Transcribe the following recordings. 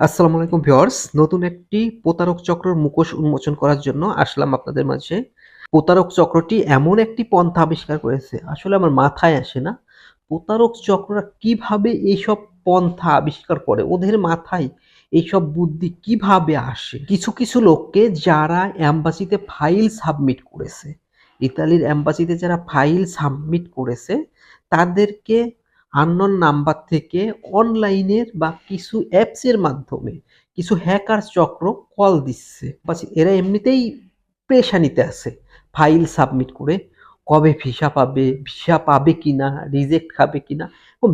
আসসালামু আলাইকুম ভিউয়ার্স। নতুন একটি প্রতারক চক্রের মুখোশ উন্মোচন করার জন্য আসলাম আপনাদের মাঝে। প্রতারক চক্রটি এমন একটি পন্থা আবিষ্কার করেছে, আসলে আমার মাথায় আসে না। প্রতারক চক্ররা কিভাবে এইসব পন্থা আবিষ্কার করে? ওদের মাথায় এইসব বুদ্ধি কিভাবে আসে? কিছু লোককে যারা এম্বাসিতে ফাইল সাবমিট করেছে, ইতালির এম্বাসিতে যারা ফাইল সাবমিট করেছে, তাদেরকে আননোন নাম্বার থেকে অনলাইনের বা কিছু অ্যাপসের মাধ্যমে কিছু হ্যাকার চক্র কল দিচ্ছে। বাস এরা এমনিতেই পেরেশানিতে আছে। ফাইল সাবমিট করে কবে ভিসা পাবে কিনা, রিজেক্ট খাবে কিনা,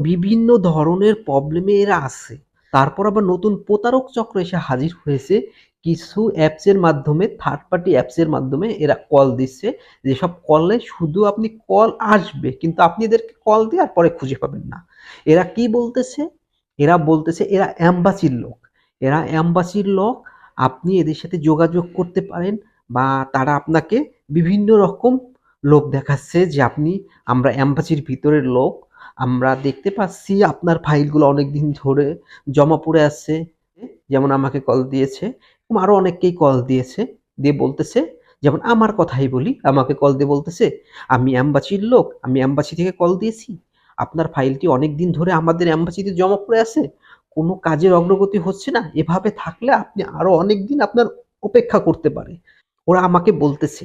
বিভিন্ন ধরনের প্রবলেমে এরা আছে। তারপর আবার নতুন প্রতারক চক্র এসে হাজির হয়েছে। কিছু অ্যাপসের মাধ্যমে, থার্ড পার্টি অ্যাপসের মাধ্যমে এরা কল দিচ্ছে। যেসব কলে শুধু আপনি কল আসবে, কিন্তু আপনি এদেরকে কল দিয়ে আর পরে খুঁজে পাবেন না। এরা কি বলতেছে? এরা বলতেছে এরা অ্যাম্বাসির লোক। এরা অ্যাম্বাসির লোক। আপনি এদের সাথে যোগাযোগ করতে পারেন, বা তারা আপনাকে বিভিন্ন রকম লোক দেখাচ্ছে যে আমরা অ্যাম্বাসির ভিতরের লোক। আমরা দেখতে পাচ্ছি আপনার ফাইলগুলো অনেকদিন ধরে জমা পড়ে আছে। যেমন আমাকে কল দিয়েছে, আরো অনেককেই কল দিয়েছে, দিয়ে বলতেছে, যেমন আমার কথাই বলি, আমাকে কল দিয়ে বলতেছে, আমি অ্যাম্বাসির লোক, আমি অ্যাম্বাসি থেকে কল দিয়েছি, আপনার ফাইলটি অনেকদিন ধরে আমাদের অ্যাম্বাসিতে জমা পড়ে আছে, কোনো কাজের অগ্রগতি হচ্ছে না, এভাবে থাকলে আপনি আরো অনেকদিন আপনার অপেক্ষা করতে পারে। ওরা আমাকে বলতেছে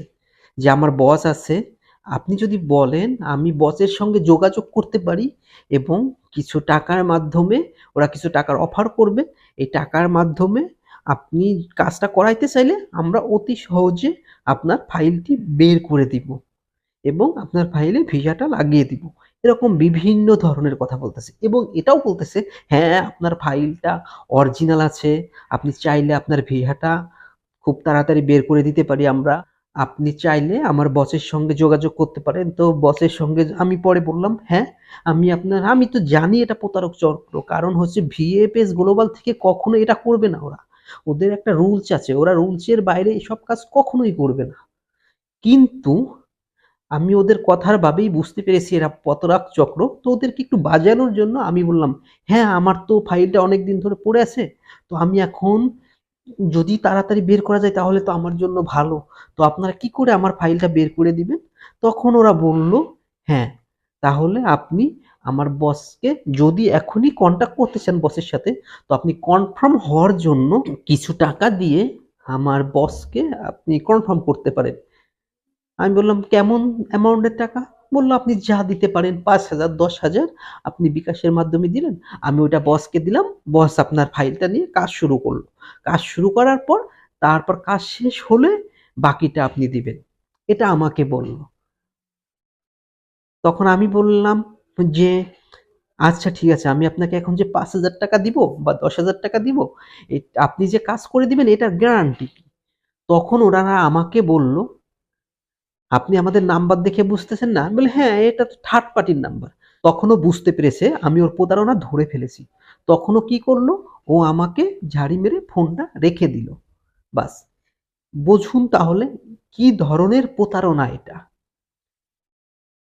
যে আমার বস আছে, আপনি যদি বলেন আমি বসের সঙ্গে যোগাযোগ করতে পারি, এবং কিছু টাকার মাধ্যমে ওরা কিছু টাকার অফার করবে। এই টাকার মাধ্যমে আপনি কাজটা করাইতে চাইলে আমরা অতি সহজে আপনার ফাইলটি বের করে দিব, এবং আপনার ফাইলে ভিসাটা লাগিয়ে দিব। এরকম বিভিন্ন ধরনের কথা বলতেছে, এবং এটাও বলতেছে, হ্যাঁ আপনার ফাইলটা অরিজিনাল আছে, আপনি চাইলে আপনার ভিসাটা খুব তাড়াতাড়ি বের করে দিতে পারি আমরা। আপনি চাইলে আমার বসের সঙ্গে যোগাযোগ করতে পারেন। তো বসের সঙ্গে আমি পরে বললাম, হ্যাঁ আমি তো জানি এটা প্রতারক চক্র, কারণ হচ্ছে ভিএফএস গ্লোবাল থেকে কখনো এটা করবে না ওরা। ওদের একটা রুলস আছে, ওরা রুলসের বাইরে এসব কাজ কখনোই করবে না। কিন্তু আমি ওদের কথার ভাবেই বুঝতে পেরেছি এরা প্রতারক চক্র। তো ওদেরকে একটু বাজানোর জন্য আমি বললাম, হ্যাঁ আমার তো ফাইলটা অনেকদিন ধরে পড়ে আছে, তো আমি এখন যদি তাড়াতাড়ি বের করা যায় তাহলে তো আমার জন্য ভালো। তো আপনারা কি করে আমার ফাইলটা বের করে দিবেন? তখন ওরা বলল, হ্যাঁ তাহলে আপনি আমার বসকে যদি এখনই কন্ট্যাক্ট করতে চান বসের সাথে, তো আপনি কনফার্ম হওয়ার জন্য কিছু টাকা দিয়ে আমার বসকে আপনি কনফার্ম করতে পারেন। আমি বললাম, কেমন অ্যামাউন্টের টাকা? বলল, আপনি যা দিতে পারেন, ৫,০০০, ১০,০০০ আপনি বিকাশের মাধ্যমে দিলেন। আমি ওইটা বসকে দিলাম। বস আপনার ফাইলটা নিয়ে কাজ শুরু করল। কাজ শুরু করার পর, তারপর কাজ শেষ হলে বাকিটা আপনি দিবেন। এটা আমাকে বলল। তখন আমি বললাম যে, আচ্ছা ঠিক আছে, আমি আপনাকে এখন যে ৫,০০০ টাকা দিব বা ১০,০০০ টাকা দিব, আপনি যে কাজ করে দিবেন এটার গ্যারান্টি কি? তখন ওনারা আমাকে বলল, আপনি আমাদের নাম্বার দেখে বুঝতেছেন না? আমি বলি, হ্যাঁ এটা তো থার্ড পার্টির নাম্বার। তখনও বুঝতে পেরেছে আমি ওর প্রতারণা ধরে ফেলেছি। তখনও কি করলো? ও আমাকে ঝাড়ি মেরে ফোনটা রেখে দিল। বাস। বুঝুন তাহলে কি ধরনের প্রতারণা এটা।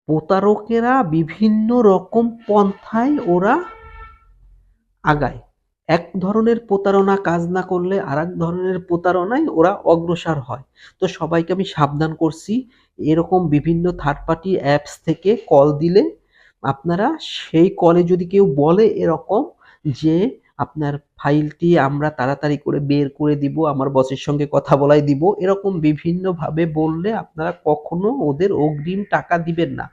প্রতারকেরা বিভিন্ন রকম পন্থায় ওরা আগায়। এক ধরনের প্রতারণা কাজ না করলে আরেক ধরনের প্রতারণায় ওরা অগ্রসর হয়। তো সবাইকে আমি সাবধান করছি, এরকম বিভিন্ন থার্ড পার্টি অ্যাপস থেকে কল দিলে আপনারা সেই কলে যদি কেউ বলে এরকম যে আপনার ফাইলটি আমরা তাড়াতাড়ি করে বের করে দিব, আমার বসের সঙ্গে কথা বলায় দিব, এরকম বিভিন্নভাবে বললে আপনারা কখনো ওদের অগ্রিম টাকা দিবেন না।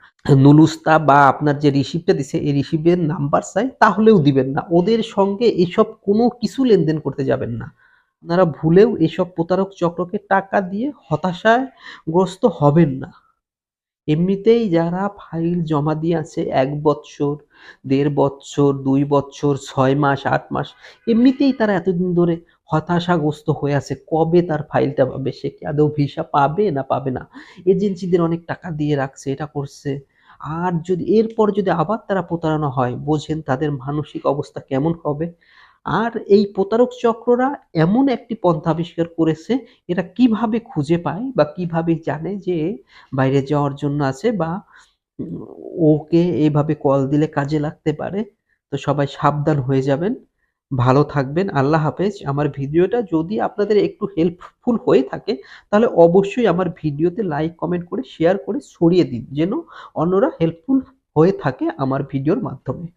নুলুস্তা বা আপনার যে রিসিপ্টটা দিছে এই রিসিপ্টের নাম্বার চাই, তাহলেও দিবেন না। ওদের সঙ্গে এসব কোনো কিছু লেনদেন করতে যাবেন না। আপনারা ভুলেও এসব প্রতারক চক্রকে টাকা দিয়ে হতাশায় গ্রস্ত হবেন না। এমনিতেই যারা ফাইল জমা দিয়ে আছে ১ বৎসর, ১.৫ বৎসর, ২ বৎসর, ৬ মাস, ৮ মাস, এমনিতেই তারা এতদিন ধরে হতাশাগ্রস্ত হয়ে আছে। কবে তার ফাইলটা পাবে? সে কি আদৌ ভিসা পাবে না পাবে না? এজেন্সিদের অনেক টাকা দিয়ে রাখছে, এটা করছে। আর যদি এরপর যদি আবার তারা প্রতারণা হয়, বোঝেন তাদের মানসিক অবস্থা কেমন হবে? আর এই প্রতারক চক্ররা এমন একটি পন্থা আবিষ্কার করেছে, এরা কিভাবে খুঁজে পায় বা কিভাবে জানে যে বাইরে যাওয়ার জন্য আছে, বা উম ওকে এভাবে কল দিলে কাজে লাগতে পারে। তো সবাই সাবধান হয়ে যাবেন। ভালো থাকবেন। আল্লাহ হাফেজ। আমার ভিডিওটা যদি আপনাদের একটু হেল্পফুল হয়ে থাকে তাহলে অবশ্যই আমার ভিডিওতে লাইক, কমেন্ট করে শেয়ার করে ছড়িয়ে দিন। যেন অন্যরা হেল্পফুল হয়ে থাকে আমার ভিডিওর মাধ্যমে।